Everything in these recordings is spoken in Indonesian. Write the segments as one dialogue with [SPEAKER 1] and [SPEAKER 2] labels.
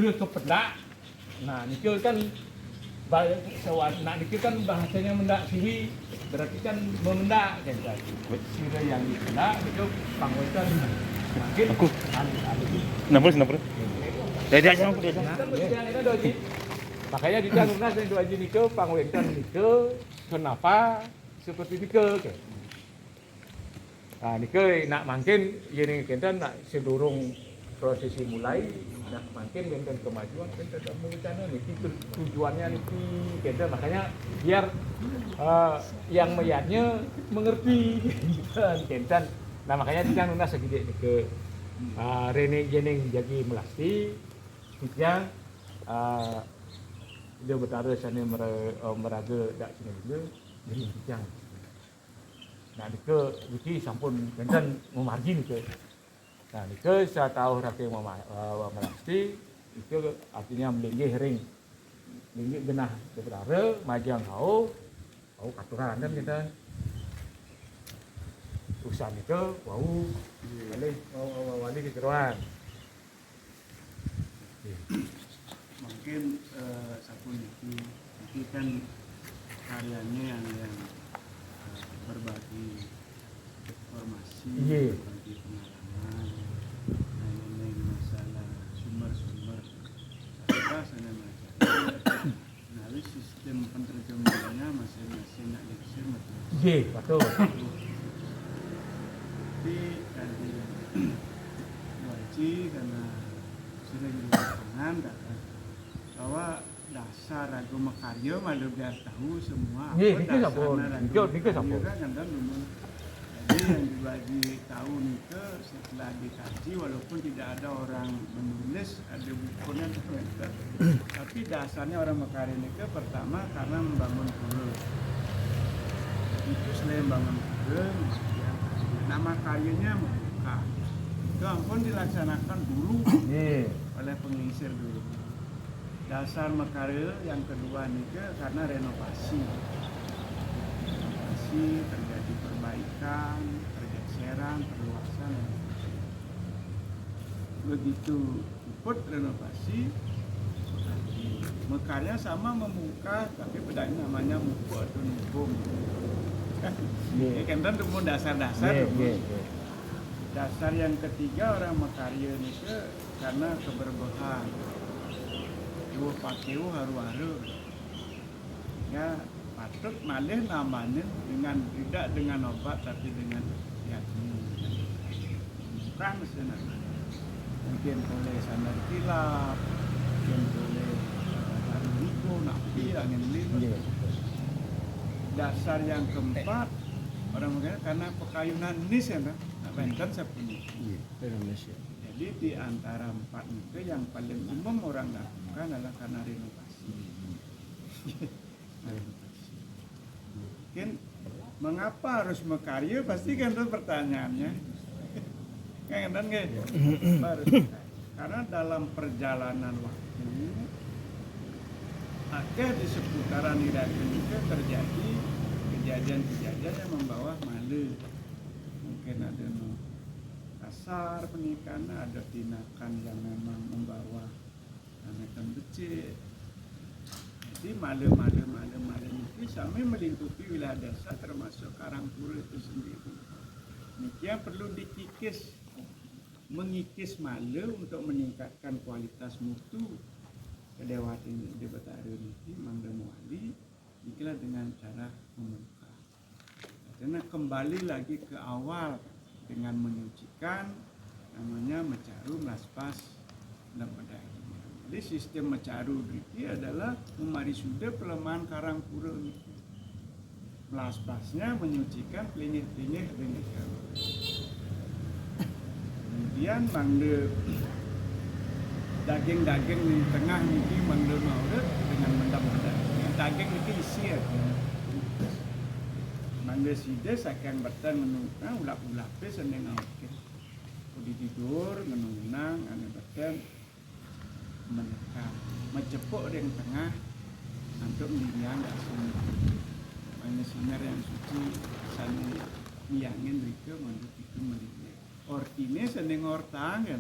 [SPEAKER 1] ke kepedak. Nah, niku kan nah niku kan bahasanya mendak siwi, berarti kan memendak kan. Sira yang dipendak itu pangwetan makin
[SPEAKER 2] Aku. Nampol. Jadi aja aku dia.
[SPEAKER 1] Makanya di dalam nas yang doaji niku pangwetan niku kenapa seperti niku kan. Nah, niku nak mungkin ini kita nak sedurung prosesi mulai nak makin benten kemajuan benten rencana niki tujuannya niki kita makanya biar yang melihatnya mengerti benten. Nah makanya kita nuna segede ke Rene jeneng jagi melasti tipnya dia bertaruh sana meraga dak sini dulu jadi kijang. Nah niki sampun benten memargin ke. Nah, itu saya tahu rakyat melasti itu artinya melinggih ring, linggih genah berdarah, majang kau katuran kan kita. Usaha itu, wali kekeruan.
[SPEAKER 3] Mungkin satu ini kan karyanya yang berbagi informasi, berbagi pengalaman, mengenai masalah sumber-sumber sana macam. Nah, sistem penerjemahannya masing-masing nak lekser betul.
[SPEAKER 1] Iya, betul.
[SPEAKER 3] Tapi tadi wajib karena sering di lapangan bahwa dasar Ragu Mekarya malu biar tahu semua.
[SPEAKER 1] Iya, niki sampun. Niki sampun.
[SPEAKER 3] Jadi yang dibagi tahu nika setelah dikaji walaupun tidak ada orang menulis ada bukunya tapi dasarnya orang Mekarya nika pertama karena membangun pura. Itu selain membangun pura, nama karyanya membuka. Itu ampun dilaksanakan dulu oleh pengisir dulu. Dasar Mekarya yang kedua nika karena renovasi. Terjadi perbaikan, pergeseran, perluasan. Begitu ikut renovasi, Mekarya sama membuka, tapi bedanya namanya muku atau nubung. Ini kan rumah dasar-dasar. Dasar yang ketiga orang Mekarya ini karena keberbohan. Ibu pakai haru-haru. Ya, patut malih namanya dengan tidak dengan obat tapi dengan yakni bukan mesin mungkin boleh sandar kilap mungkin boleh taruh niku napi angin lipat. Dasar yang keempat orang mengatakan karena pekayunan nis ya Banten sepunya
[SPEAKER 2] Indonesia.
[SPEAKER 3] jadi di antara empat itu yang paling umum orang lakukan adalah karena renovasi. Mungkin mengapa harus Mekarya pasti kan itu pertanyaannya kan karena dalam perjalanan waktu akhir di seputaran Irak ini terjadi kejadian-kejadian yang membawa malu mungkin ada kasar pernikahan ada tindakan yang memang membawa anak becik. Jadi malu itu sampai melingkupi wilayah desa termasuk Karangpura itu sendiri. Demikian perlu dikikis, mengikis malu untuk meningkatkan kualitas mutu kedewatan di Betaru ini Mangga Muali, inilah dengan cara membuka. Karena kembali lagi ke awal dengan menyucikan, namanya mecaru, melaspas, dan pedang. Jadi sistem mecaru ini adalah memari sudah pelemahan Karangpura ini. Melaspasnya menyucikan pelinyih-pelinyih dengan karu. Kemudian mangde daging-daging di tengah ini mangde maudet dengan mendam-mendam. Daging itu isi ya. Mangde sides akan bertan menunggu ulap-ulap seneng oke. Kodi tidur menunang ane bertan menekan mencepuk di tengah untuk melihat asli banyak sinar yang suci sana miangin mereka menurut itu melihat ortine seneng ortang ya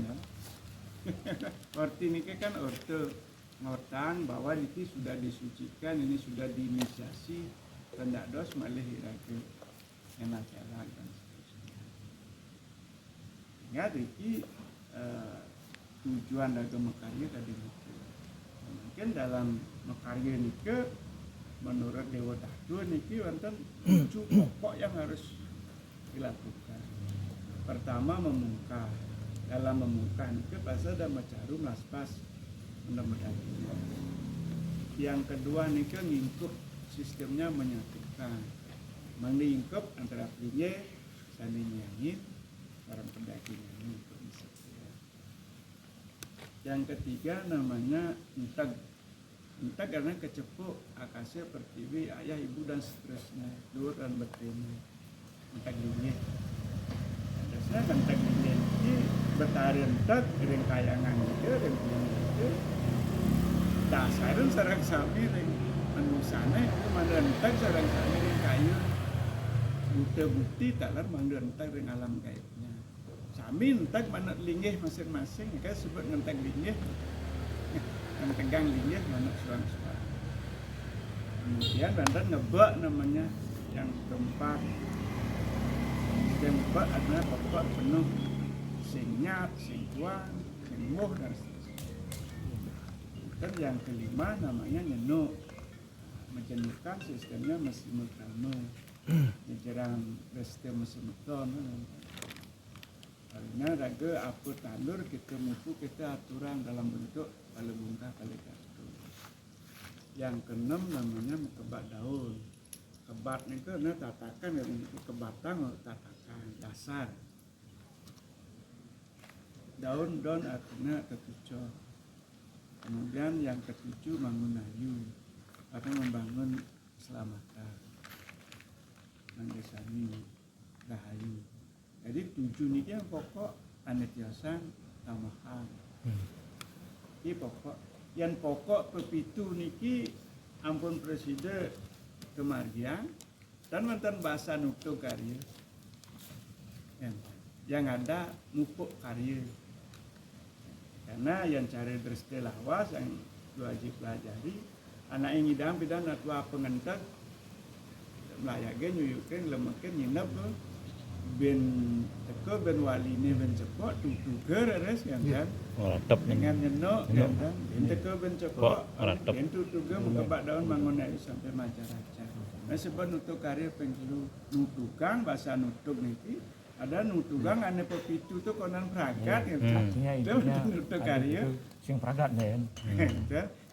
[SPEAKER 3] Orti niki kan orte ngortang bahwa niki sudah disucikan, ini sudah diinisiasi, hendak dos malih irake enak jalan dan seterusnya. Ingat niki tujuan dagang mekarya tadi niki. Mungkin dalam mekarya niki menurut Dewa Datu niki wonten 7 pokok yang harus dilakukan. Pertama memungkah. Dalam memungkah niki pasal ada macarum laspas mudah-mudahan. Yang kedua niki ngingkup, sistemnya menyatukan. Mengingkup antara plinye sani nyangin barang pendaki nyangin untuk bisa. Yang ketiga namanya enteg. Enteg karena kecepuk akasya pertiwi ayah ibu dan seterusnya, dur dan betina. Enteg linye. Dasarnya kan enteg linye ini betari enteg ring kayangan itu, ring punya itu. Dasarnya sarang sapi ring manusane itu mandan enteg sarang sapi ring kayu. Bukti taklar mandan enteg ring alam gaibnya. Sami enteg manut linggih masing-masing, kan sebut enteg linggih. Yang tegang linggih manut suang-suang. Kemudian bandan ngebak namanya yang keempat. Ngebak adalah pokok penuh sing nyat, sing kuat, sing muh dan seterusnya. Dan yang kelima namanya nyenuk. Menjenuhkan sistemnya mesti mutama. Nyejerang sistem mesti muton. Karena raga apa tandur kita mupu kita aturan dalam bentuk kalau bungkah kali kartu. Yang keenam namanya kebat daun. Kebat ni ke na tatakan dari kebatang tatakan dasar. Daun-daun artinya ketujuh. Kemudian yang ketujuh bangun ayu atau membangun keselamatan. Manggesani rahayu. Jadi 7 niki yang pokok anetiasan tamahan. Ini pokok. Yang pokok pepitu niki ampun presiden kemargian dan mantan bahasa nukto karya. Yang ada mupuk karya. Karena yang cari dreste lawas yang wajib pelajari anak yang ngidam pidan atwa pengentek melayaknya nyuyukin lemekin nyinap ben teko ben waline ben cepok tutuger res kan
[SPEAKER 2] Ratep
[SPEAKER 3] dengan nyenok kan ben teko ben cepok
[SPEAKER 2] ratep.
[SPEAKER 3] ben tutuger mengembak daun mangun ayu sampai macaraca. Nah sebab nutuk karya penglu nutukang bahasa nutuk niki ada nutukang ane pepitu tu konan pragat kan.
[SPEAKER 1] Artinya intinya
[SPEAKER 3] nutuk karya
[SPEAKER 1] sing pragat nen.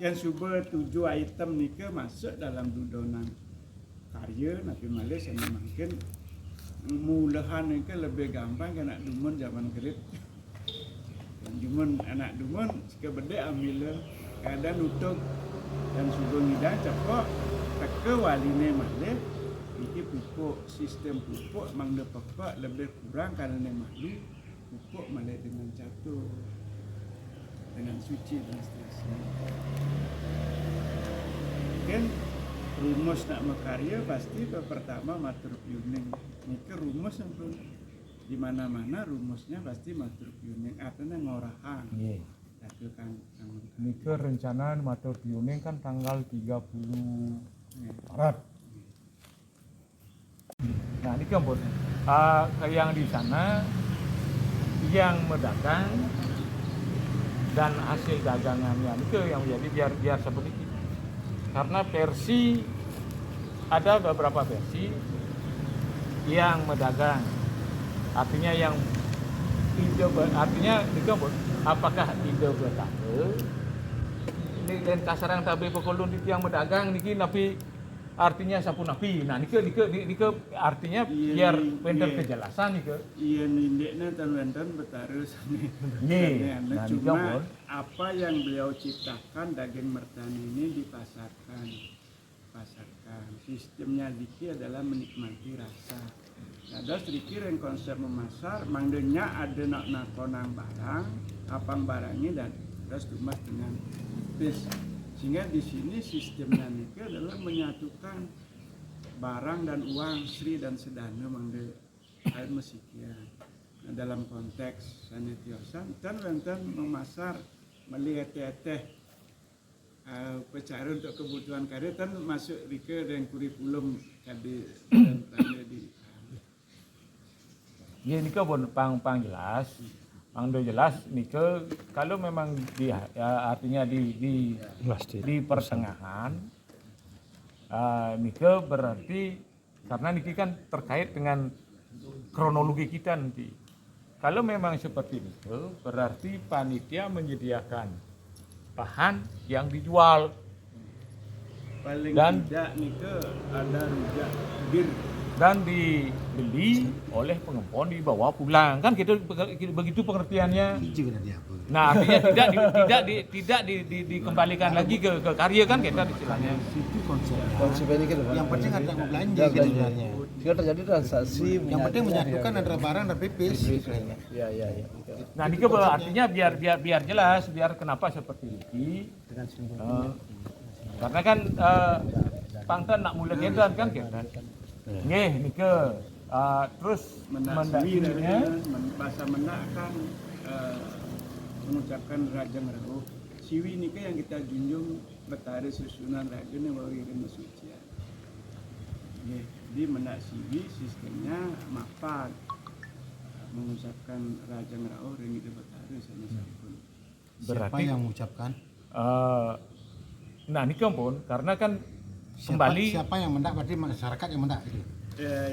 [SPEAKER 3] Yang suber 7 item niki masuk dalam dudonan karya Nabi Malik sama mungkin mulahan itu lebih gampang kan anak dumun zaman kerip. Dumun anak dumun sekebede ambil kadang nutuk dan subuh ngidang cepok teke waline malih iki pupuk sistem pupuk mangde pepek lebih kurang karena malu pupuk malih dengan catur dengan suci dan seterusnya. Mungkin rumus nak mekarya pasti pertama matur yuning. Niki rumus ampun di mana-mana rumusnya pasti matur yuning artinya ngorahan.
[SPEAKER 1] Nggih.
[SPEAKER 3] Datu kan
[SPEAKER 1] Niki rencana matur yuning kan tanggal 30 Maret. Nah, ini ampun. Yang di sana yang berdagang dan hasil dagangannya itu yang menjadi biar seperti itu. Karena versi ada beberapa versi yang berdagang, artinya yang ide artinya apakah ide berdagang ini dan kasaran tabe pekolun yang berdagang niki napi artinya sapu napi. Nah niki artinya biar bener kejelasan niki.
[SPEAKER 3] Iya nindeknya tan betarus.
[SPEAKER 1] Nah,
[SPEAKER 3] cuma apa yang beliau ciptakan daging mertani ini dipasarkan. Sistemnya diki adalah menikmati rasa. Ada sedikit yang konsep memasar, mangdenya ada nak konang barang, apang barangnya dan terus tumas dengan bis. Sehingga di sini sistemnya niki adalah menyatukan barang dan uang, sri dan sedana mangde air mesikian. dalam konteks sanitiosan dan wonten memasar melihat pecara untuk kebutuhan karir kan masuk ke dan kurikulum kade tanda di
[SPEAKER 1] Ya nika pun pang jelas. Pang do jelas nika kalau memang artinya di pertengahan nika berarti karena niki kan terkait dengan kronologi kita nanti. Kalau memang seperti itu berarti panitia menyediakan bahan yang dijual
[SPEAKER 3] paling
[SPEAKER 1] dan
[SPEAKER 3] tidak nika ada rujak bir
[SPEAKER 1] dan dibeli oleh pengempon dibawa pulang kan gitu begitu pengertiannya. Nah artinya tidak dikembalikan lagi ke karya kan kita istilahnya.
[SPEAKER 4] Itu konsepnya ini kan yang penting ada mau belanja gitu sebenarnya. Jika terjadi transaksi yang penting menyatukan antara barang dan pipis. Iya.
[SPEAKER 1] Nah ini artinya biar jelas biar kenapa seperti ini. Karena kan pangtan nak mulai kedan kan kedan. Nggih nika terus
[SPEAKER 3] mendakwinya bahasa menakan mengucapkan rajang rauh siwi nika yang kita junjung betari susunan rajang yang wawirin mesucian. Di menak siwi sistemnya mapan mengucapkan rajang rauh ring itu betari sanesipun.
[SPEAKER 4] Siapa yang mengucapkan?
[SPEAKER 1] Nah nika pun karena kan kembali
[SPEAKER 4] siapa yang mendak berarti masyarakat yang mendak itu.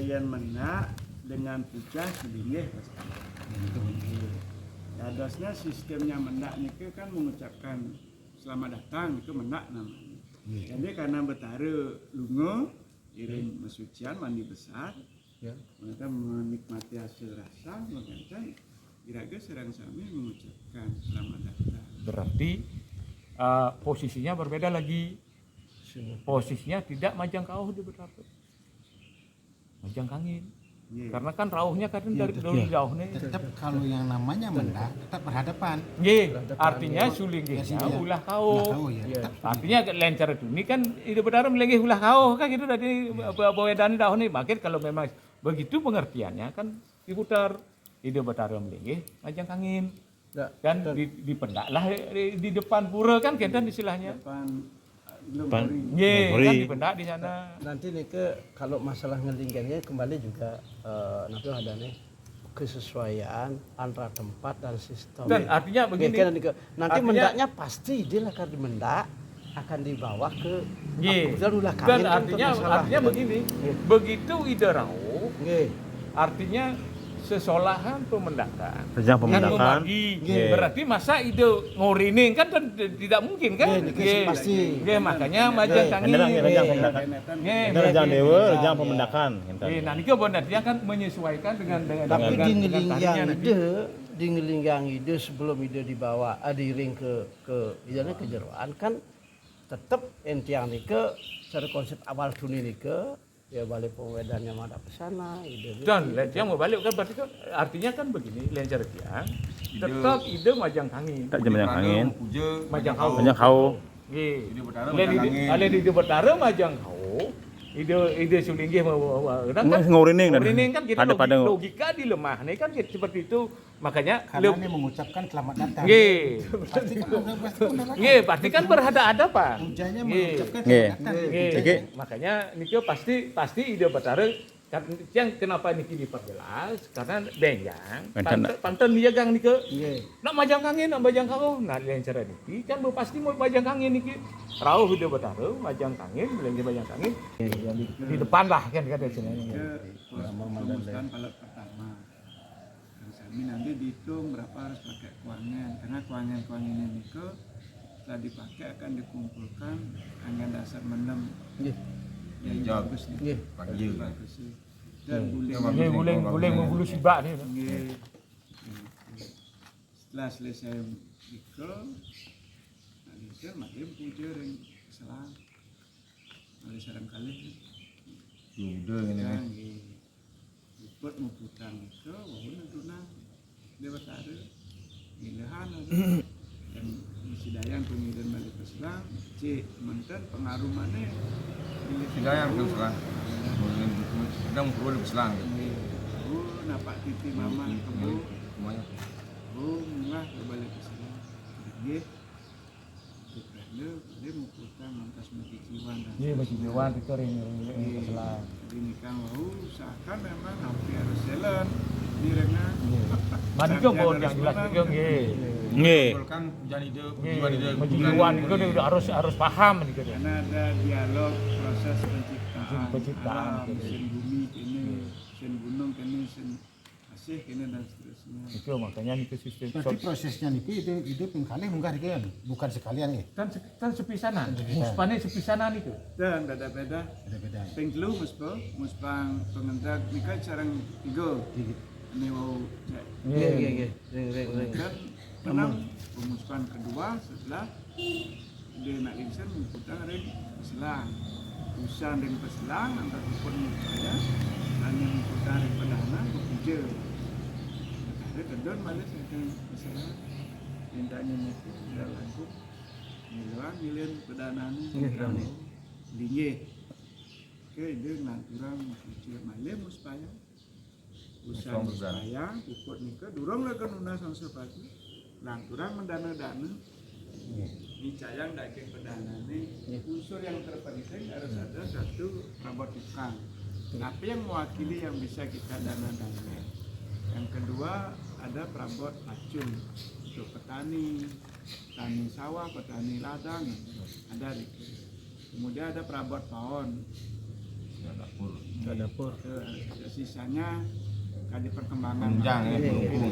[SPEAKER 3] Yang menak dengan pucah sedingih pasti. Adasnya sistemnya mendak niku kan mengucapkan selamat datang itu mendak namanya. Jadi karena betara lungo iring mesucian mandi besar, mereka menikmati hasil rasa, maka kira-kira serang sami mengucapkan selamat datang.
[SPEAKER 1] Berarti posisinya berbeda lagi. Posisinya tidak majang kauh di betapa. Majang kangin. Karena kan rauhnya kadang dari dulu jauh nih.
[SPEAKER 4] Tetap kalau yang namanya mendak tetap berhadapan.
[SPEAKER 1] Artinya sulinggihnya ulah kauh.
[SPEAKER 4] Ya.
[SPEAKER 1] Artinya lencar itu ini kan ide bedara melenggih ulah kauh kan gitu dari bawedan daun nih. Makin kalau memang begitu pengertiannya kan diputar ide bedara melenggih majang kangin. Dan dipendaklah di depan pura kan kita istilahnya. Kan dipendak di sana.
[SPEAKER 5] Nanti nih kalau masalah ngelinggannya kembali juga nanti ada nih kesesuaian antara tempat dan sistem.
[SPEAKER 1] Dan artinya begini.
[SPEAKER 5] Nanti mendaknya pasti dia akan dimendak akan dibawa ke
[SPEAKER 1] dan artinya begini. Begitu ide rauh. Artinya sesolahan pemendakan.
[SPEAKER 2] Rejang pemendakan.
[SPEAKER 1] Berarti masa ide ngorining kan tidak mungkin kan?
[SPEAKER 5] Pasti.
[SPEAKER 1] Makanya majang kangin.
[SPEAKER 2] Rejang pemendakan. Rejang dewa, rejang pemendakan.
[SPEAKER 1] Nah ini dia kan menyesuaikan dengan
[SPEAKER 5] tapi di ngelinggang ide sebelum ide dibawa diiring ke jeroan kan tetap entiang nike secara konsep awal dunia nike ya balik pemedannya ada ke sana ide
[SPEAKER 1] dan yang mau balik kan berarti kan artinya kan begini lencar tiang tetap ide majang kangin majang kau ide betara majang kau ide sulinggih kan
[SPEAKER 2] ngorining
[SPEAKER 1] kan kita logika dilemah nih kan seperti itu makanya
[SPEAKER 4] karena ini mengucapkan selamat datang.
[SPEAKER 1] Pasti kan berhadapan.
[SPEAKER 4] Hujanya mengucapkan selamat datang.
[SPEAKER 1] Makanya niki pasti ide betara yang kenapa niki diperjelas karena benjang panten dia gang niki nak majang kangin nak majang kau nah yang cara niki kan pasti mau majang kangin niki rauh ide betara majang kangin belanja majang kangin yang di depan lah kan kata sini
[SPEAKER 3] pemusnahan palet pertama kami nanti dihitung berapa harus pakai kuangan karena kuangan ini niki setelah dipakai akan dikumpulkan angin dasar menem yang bagus nih bagus sih dan
[SPEAKER 1] guling membulu sibak nih
[SPEAKER 3] setelah selesai nikah nikah makin puja ring selang oleh sarang kali
[SPEAKER 6] udah ini buat
[SPEAKER 3] memputar nikah walaupun tunang dewasa ada ilahan dan Sidayang pemilihan balik ke Selang, mantan pengaruh mana?
[SPEAKER 6] Sidayang ke Selang, sedang perlu ke Selang.
[SPEAKER 3] napak titi mama kamu.
[SPEAKER 6] Semuanya.
[SPEAKER 3] Oh, murah balik ke sana. Nggih. Dia mau putar mantas mati ciwan.
[SPEAKER 1] Iya masih jawan itu ring keselan.
[SPEAKER 3] Jadi nikah mau seakan memang hampir harus jalan. Direna.
[SPEAKER 1] Mandi ke bon yang jelas itu nggih.
[SPEAKER 2] Nggih.
[SPEAKER 6] Kan jadi ide
[SPEAKER 1] Nggih,
[SPEAKER 6] tujuan ide.
[SPEAKER 1] penjiwan itu udah harus paham gitu ya.
[SPEAKER 3] Karena ada dialog proses penciptaan,
[SPEAKER 1] Penciptaan,
[SPEAKER 3] alam,
[SPEAKER 1] gitu.
[SPEAKER 3] mesin bumi kini, mesin gunung kini, mesin asih kini dan seterusnya.
[SPEAKER 1] Itu makanya itu sistem
[SPEAKER 4] Berarti prosesnya niki itu pingkali munggah niki kan, bukan sekalian nih.
[SPEAKER 1] kan sepisanan. Muspane sepisanan itu.
[SPEAKER 3] Dan beda-beda.
[SPEAKER 4] Beda-beda.
[SPEAKER 3] Ping telu muspang pengendak nikah sareng tiga. Ini mau cek.
[SPEAKER 5] Nggih. Ring.
[SPEAKER 3] Dan menang pemuspan kedua setelah dia nak lingsan putar ring peselang. Usan ring peselang antar pun saya hanya putar ring perdana bekerja. Ada kedon malah saya kan peselang. Mintanya itu sudah laku. Miluan milih perdana ni. Linggih. Oke, dia nanturang bekerja malah muspaya. Usaha saya ikut nikah durung lah kan undang sang sepatu lanturan mendana-dana dicayang daging perdana ini unsur yang terpenting harus ada satu rabot tukang tapi yang mewakili yang bisa kita dana-dana yang kedua ada perabot acung untuk petani sawah, petani ladang ada di kemudian ada perabot pohon
[SPEAKER 2] Dapur.
[SPEAKER 3] sisanya kali perkembangan
[SPEAKER 6] Menunjang ya,
[SPEAKER 3] Iya.
[SPEAKER 6] mendukung.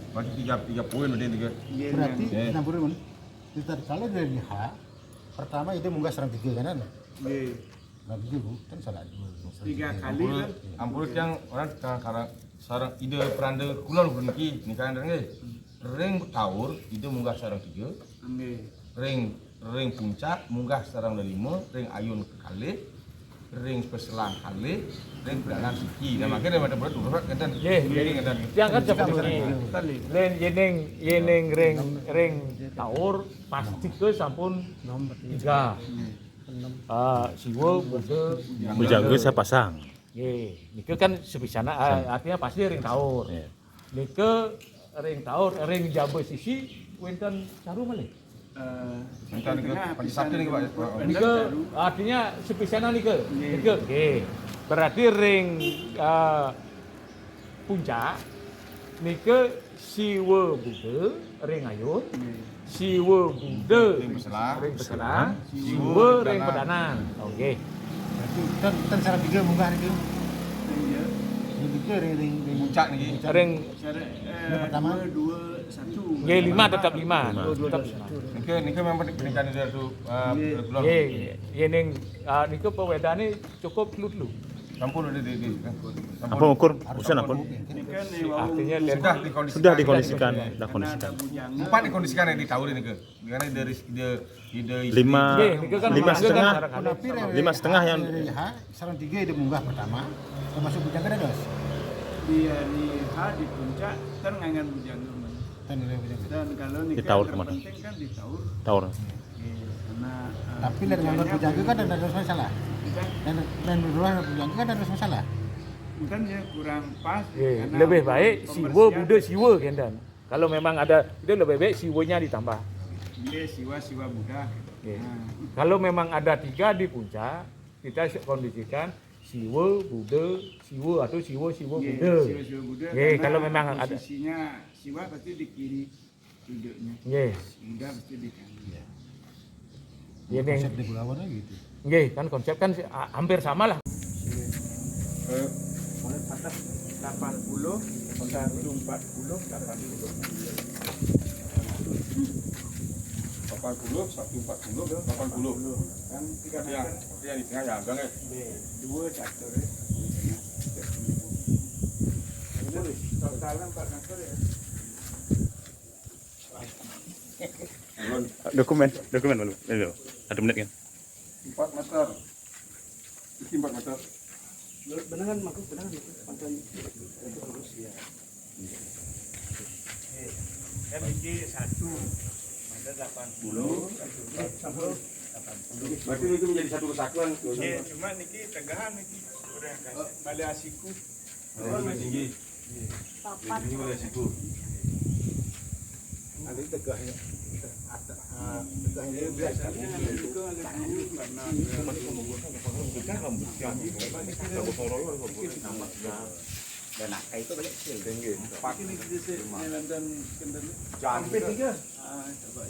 [SPEAKER 6] Berarti tiga poin berarti tiga.
[SPEAKER 3] Iya,
[SPEAKER 4] Berarti
[SPEAKER 6] Iya.
[SPEAKER 4] nah buru kalau dari H pertama itu munggah serang tiga kanan.
[SPEAKER 3] iya.
[SPEAKER 4] Nah begitu kan salah dua.
[SPEAKER 3] Tiga kali
[SPEAKER 6] Ampun,
[SPEAKER 3] kan
[SPEAKER 6] ampun yang orang sekarang sarang ide peranda kulon berhenti nikahan dengan ring taur itu munggah sarang tiga,
[SPEAKER 3] Nggih.
[SPEAKER 6] ring puncak munggah sarang lima, ring ayun kali, ring peselang kali, ring perdana siki. Nah makanya ada berat dulu kan dan
[SPEAKER 1] Yang kan seperti ini. Len yeneng ring taur pasti ke sampun
[SPEAKER 5] Nomor
[SPEAKER 1] 3. Siwa Buddha
[SPEAKER 2] Bujangga saya pasang.
[SPEAKER 1] nggih. Nike kan sepisana artinya pasti ring taur.
[SPEAKER 2] Iya.
[SPEAKER 1] Nike ring taur, ring jabe sisi wonten caru malih.
[SPEAKER 6] Minta nih ke pagi Sabtu nih Pak.
[SPEAKER 1] Nike artinya sepisana nike. Nike nggih. Berarti ring puncak nike siwa Buddha ring ayun. Siwa Buddha
[SPEAKER 6] Ring peselang.
[SPEAKER 1] ring peselang, siwa ring pedanan. Oke.
[SPEAKER 4] Berarti kan sarang tiga munggah itu.
[SPEAKER 3] Iya.
[SPEAKER 4] Ini tiga ring
[SPEAKER 6] Puncak nih.
[SPEAKER 1] Ring
[SPEAKER 3] Pertama 2, 1.
[SPEAKER 1] nggih 5 tetap 5. Tetap
[SPEAKER 6] Nika memang pernikahan itu kulon.
[SPEAKER 1] nggih. Yeneng niku pewedane cukup lu.
[SPEAKER 6] Ampun udah di.
[SPEAKER 2] Apa ukur? Usaha apa?
[SPEAKER 3] Ini kan nih wau
[SPEAKER 1] Artinya
[SPEAKER 6] Sudah dikondisikan.
[SPEAKER 2] Sudah dikondisikan, sudah kondisikan.
[SPEAKER 6] Empat dikondisikan yang ditahu ini ke. Karena dari ide
[SPEAKER 2] 5
[SPEAKER 1] Nggih, niku kan
[SPEAKER 2] 5,5.
[SPEAKER 4] Tapi
[SPEAKER 2] 5,5 yang
[SPEAKER 4] dari H sarang tiga itu munggah pertama termasuk bujang kan dos.
[SPEAKER 3] dia nih di puncak kan ngangan bujangga man.
[SPEAKER 4] Dan nilai bujang.
[SPEAKER 3] Dan kalau nikah
[SPEAKER 2] Ditaur kemana?
[SPEAKER 3] terpenting kan ditaur.
[SPEAKER 2] Taur.
[SPEAKER 3] Karena
[SPEAKER 4] Tapi dari nganggap bujang kan ada masalah. Dan berdua bujang kan ada masalah.
[SPEAKER 3] kan ya kurang pas.
[SPEAKER 1] Nggih,
[SPEAKER 3] karena
[SPEAKER 1] lebih baik siwa
[SPEAKER 3] pembersihan-
[SPEAKER 1] Buddha siwa kendan. Kalau memang ada itu lebih baik siwanya ditambah.
[SPEAKER 3] Iya, siwa Buddha.
[SPEAKER 1] Nggih.
[SPEAKER 3] Nah,
[SPEAKER 1] Kalau memang ada 3 di puncak, kita kondisikan siwa Buddha siwa atau siwa
[SPEAKER 3] iya,
[SPEAKER 1] Buddha.
[SPEAKER 3] siwa Buddha.
[SPEAKER 1] Nggih,
[SPEAKER 3] karena
[SPEAKER 1] kalau memang ada.
[SPEAKER 3] posisinya siwa pasti di kiri duduknya.
[SPEAKER 1] Nggih.
[SPEAKER 3] Buddha pasti di kanan.
[SPEAKER 1] Yeneng
[SPEAKER 4] Konsep di Bulawan gitu.
[SPEAKER 1] nggih kan konsep kan hampir sama lah.
[SPEAKER 3] Mulai atas 80, 140, 80.
[SPEAKER 6] 80, 140, 80.
[SPEAKER 3] Kan 3
[SPEAKER 6] Yang
[SPEAKER 3] meter.
[SPEAKER 6] yang di tengah ya, Bang.
[SPEAKER 3] 2 catur ya. Ini totalnya 4 meter ya.
[SPEAKER 2] Dokumen dulu. Ini 1 menit kan.
[SPEAKER 6] 4 meter. Ini 4 meter.
[SPEAKER 5] Benangan makuk benangan itu pantai itu terus ya.
[SPEAKER 3] Kan ini 1 meter 80, 140, 80.
[SPEAKER 6] Berarti itu menjadi satu kesatuan.
[SPEAKER 3] Cuma niki tegahan niki udah kasih balik asiku
[SPEAKER 7] Papat.
[SPEAKER 4] Nanti tegahnya tegahnya
[SPEAKER 3] Biasanya yang itu ada dulu karena ini di sini dan kendali.
[SPEAKER 1] Jangan.
[SPEAKER 3] Coba.